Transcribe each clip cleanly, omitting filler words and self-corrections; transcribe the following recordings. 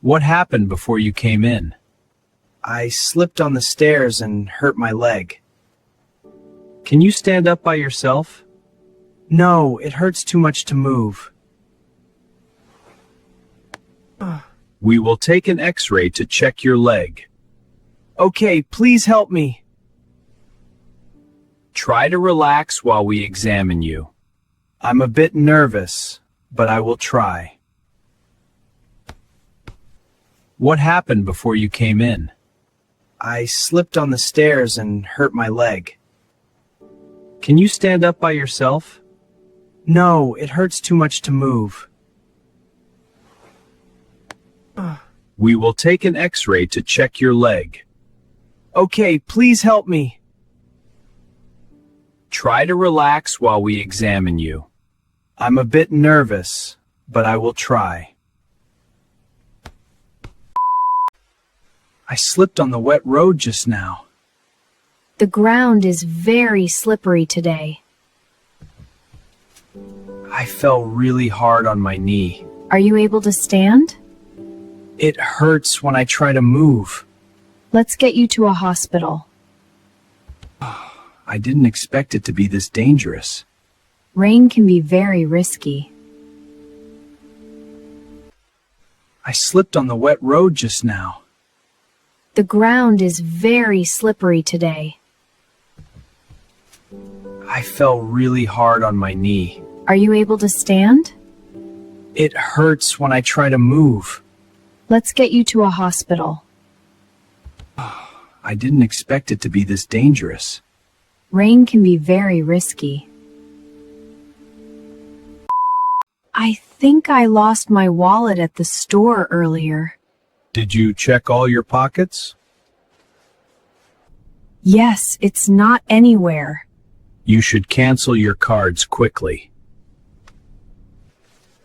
What happened before you came in? I slipped on the stairs and hurt my leg. Can you stand up by yourself? No, it hurts too much to move. We will take an X-ray to check your leg. Okay, please help me. Try to relax while we examine you. I'm a bit nervous, but I will try. What happened before you came in? I slipped on the stairs and hurt my leg. Can you stand up by yourself? No, it hurts too much to move. We will take an X-ray to check your leg. Okay, please help me. Try to relax while we examine you. I'm a bit nervous, but I will try. I slipped on the wet road just now. The ground is very slippery today. I fell really hard on my knee. Are you able to stand? It hurts when I try to move. Let's get you to a hospital. I didn't expect it to be this dangerous. Rain can be very risky. I slipped on the wet road just now. The ground is very slippery today. I fell really hard on my knee. Are you able to stand? It hurts when I try to move. Let's get you to a hospital. I didn't expect it to be this dangerous. Rain can be very risky. I think I lost my wallet at the store earlier. Did you check all your pockets? Yes, it's not anywhere. You should cancel your cards quickly.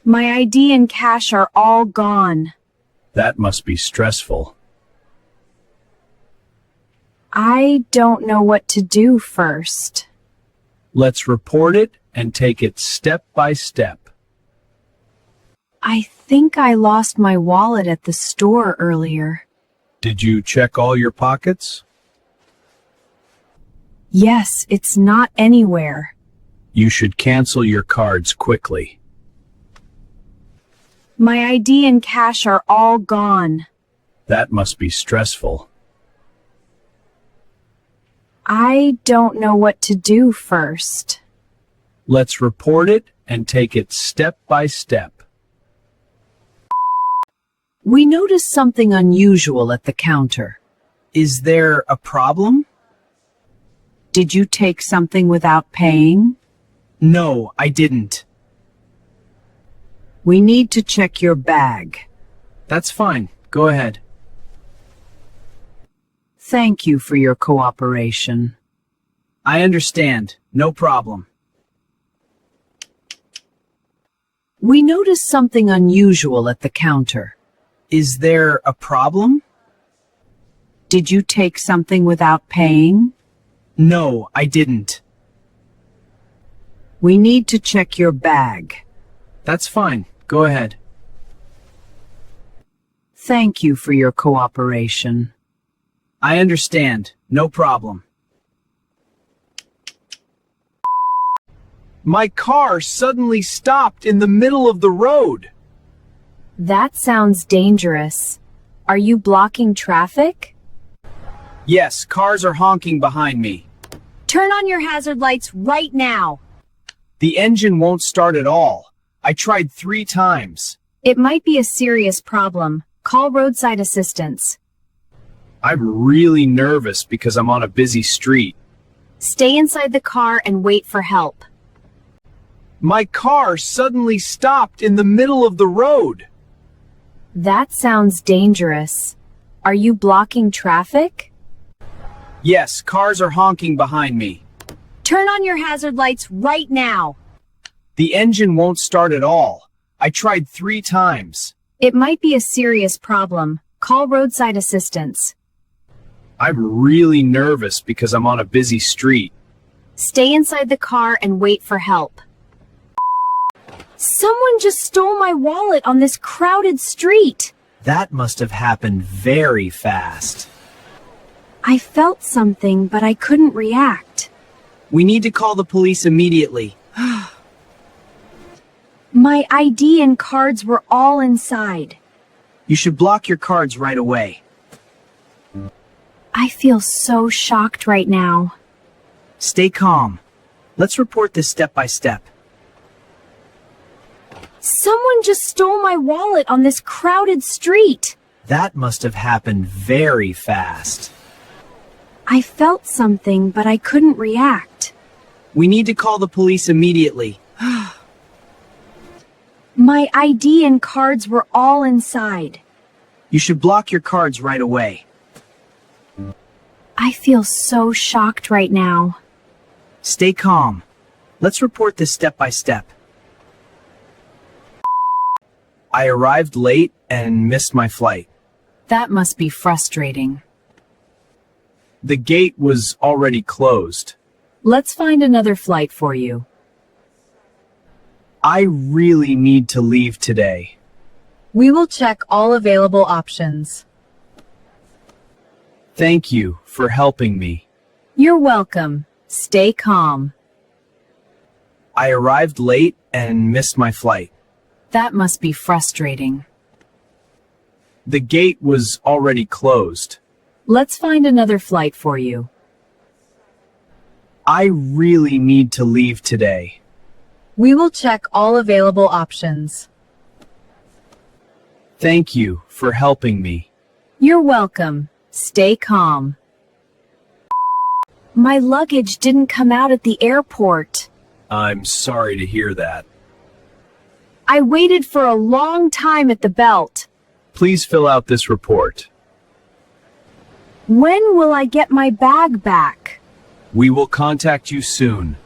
My ID and cash are all gone. That must be stressful. I don't know what to do first. Let's report it and take it step by step. I think I lost my wallet at the store earlier. Did you check all your pockets? Yes, it's not anywhere. You should cancel your cards quickly. My ID and cash are all gone. That must be stressful. I don't know what to do first. Let's report it and take it step by step. We noticed something unusual at the counter. Is there a problem? Did you take something without paying? No, I didn't. We need to check your bag. That's fine. Go ahead. Thank you for your cooperation. I understand. No problem. We noticed something unusual at the counter. Is there a problem? Did you take something without paying? No, I didn't. We need to check your bag. That's fine. Go ahead. Thank you for your cooperation. I understand. No problem. My car suddenly stopped in the middle of the road. That sounds dangerous. Are you blocking traffic? Yes, cars are honking behind me. Turn on your hazard lights right now. The engine won't start at all. I tried 3 times. It might be a serious problem. Call roadside assistance. I'm really nervous because I'm on a busy street. Stay inside the car and wait for help. My car suddenly stopped in the middle of the road. That sounds dangerous. Are you blocking traffic? Yes, cars are honking behind me. Turn on your hazard lights right now. The engine won't start at all. I tried 3 times. It might be a serious problem. Call roadside assistance. I'm really nervous because I'm on a busy street. Stay inside the car and wait for help. Someone just stole my wallet on this crowded street. That must have happened very fast. I felt something, but I couldn't react. We need to call the police immediately. My ID and cards were all inside. You should block your cards right away. I feel so shocked right now. Stay calm. Let's report this step by step. Someone just stole my wallet on this crowded street. That must have happened very fast. I felt something, but I couldn't react. We need to call the police immediately. My ID and cards were all inside. You should block your cards right away. I feel so shocked right now. Stay calm. Let's report this step by step. I arrived late and missed my flight. That must be frustrating. The gate was already closed. Let's find another flight for you. I really need to leave today. We will check all available options. Thank you for helping me. You're welcome. Stay calm. I arrived late and missed my flight. That must be frustrating. The gate was already closed. Let's find another flight for you. I really need to leave today. We will check all available options. Thank you for helping me. You're welcome. Stay calm. My luggage didn't come out at the airport. I'm sorry to hear that. I waited for a long time at the belt. Please fill out this report. When will I get my bag back? We will contact you soon.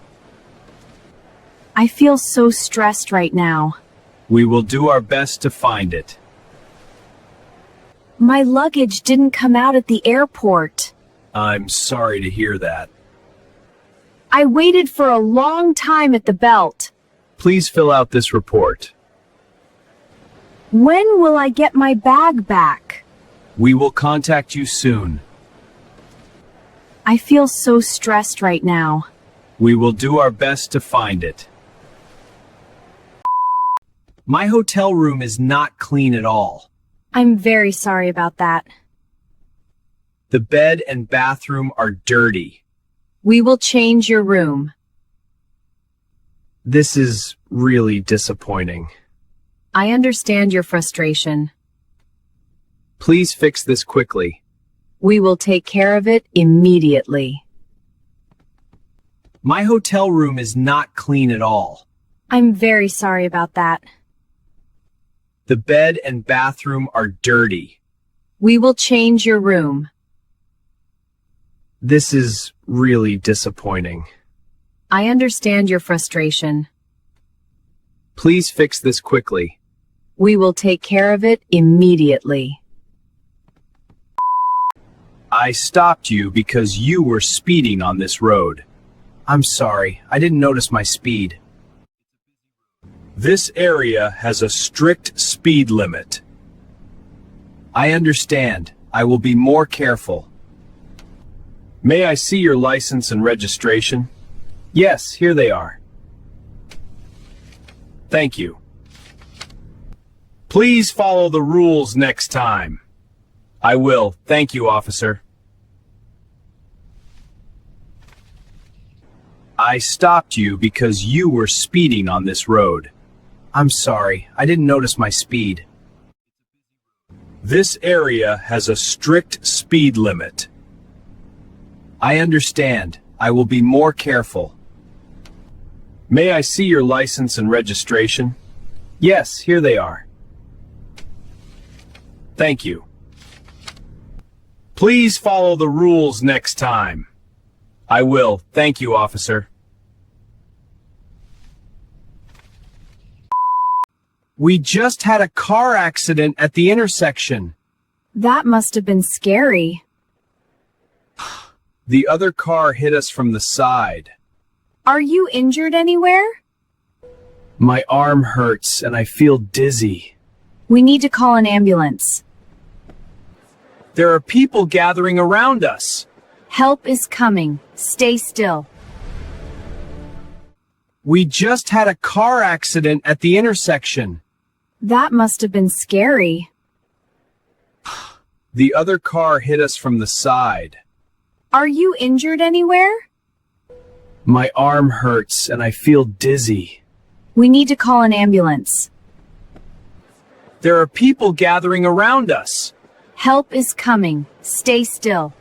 I feel so stressed right now. We will do our best to find it. My luggage didn't come out at the airport. I'm sorry to hear that. I waited for a long time at the belt. Please fill out this report. When will I get my bag back? We will contact you soon. I feel so stressed right now. We will do our best to find it. My hotel room is not clean at all. I'm very sorry about that. The bed and bathroom are dirty. We will change your room. This is really disappointing. I understand your frustration. Please fix this quickly. We will take care of it immediately. My hotel room is not clean at all. I'm very sorry about that. The bed and bathroom are dirty. We will change your room. This is really disappointing. I understand your frustration. Please fix this quickly. We will take care of it immediately. I stopped you because you were speeding on this road. I'm sorry, I didn't notice my speed. This area has a strict speed limit. I understand. I will be more careful. May I see your license and registration? Yes, here they are. Thank you. Please follow the rules next time. I will. Thank you, officer. I stopped you because you were speeding on this road. I'm sorry, I didn't notice my speed. This area has a strict speed limit. I understand. I will be more careful. May I see your license and registration? Yes, here they are. Thank you. Please follow the rules next time. I will. Thank you, officer. We just had a car accident at the intersection. That must have been scary. The other car hit us from the side. Are you injured anywhere? My arm hurts and I feel dizzy. We need to call an ambulance. There are people gathering around us. Help is coming. Stay still. We just had a car accident at the intersection. That must have been scary. The other car hit us from the side. Are you injured anywhere? My arm hurts and I feel dizzy. We need to call an ambulance. There are people gathering around us. Help is coming. Stay still.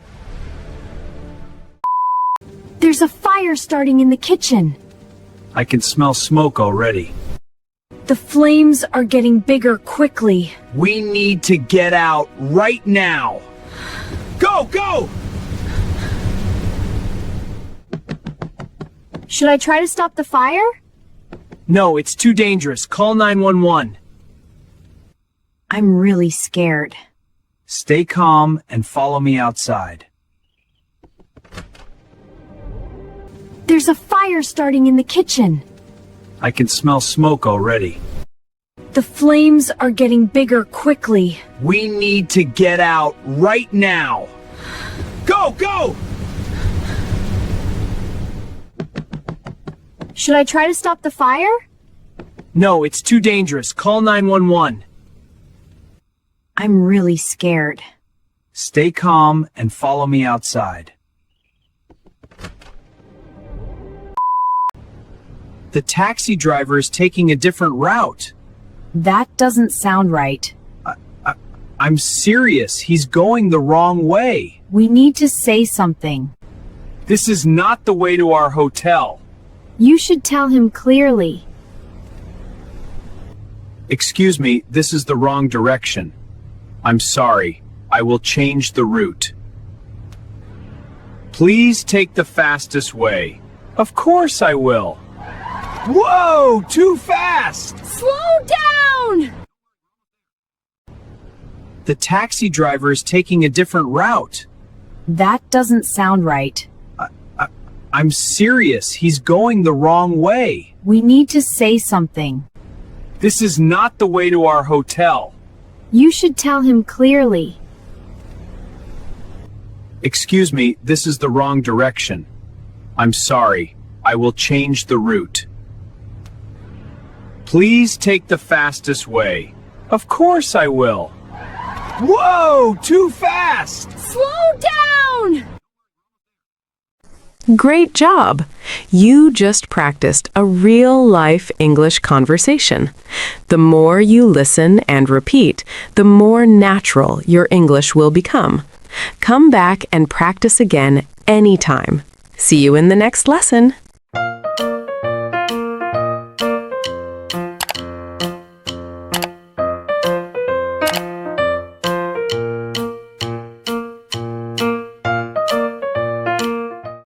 There's a fire starting in the kitchen. I can smell smoke already. The flames are getting bigger quickly. We need to get out right now. Go, go! Should I try to stop the fire? No, it's too dangerous. Call 911. I'm really scared. Stay calm and follow me outside. There's a fire starting in the kitchen. I can smell smoke already. The flames are getting bigger quickly. We need to get out right now. Go, go! Should I try to stop the fire? No, it's too dangerous. Call 911. I'm really scared. Stay calm and follow me outside. The taxi driver is taking a different route. That doesn't sound right. I'm serious. He's going the wrong way. We need to say something. This is not the way to our hotel. You should tell him clearly. Excuse me, this is the wrong direction. I'm sorry. I will change the route. Please take the fastest way. Of course I will. Whoa! Too fast! Slow down! The taxi driver is taking a different route. That doesn't sound right. I'm serious. He's going the wrong way. We need to say something. This is not the way to our hotel. You should tell him clearly. Excuse me, this is the wrong direction. I'm sorry. I will change the route. Please take the fastest way. Of course I will. Whoa! Too fast! Slow down! Great job! You just practiced a real-life English conversation. The more you listen and repeat, the more natural your English will become. Come back and practice again anytime. See you in the next lesson.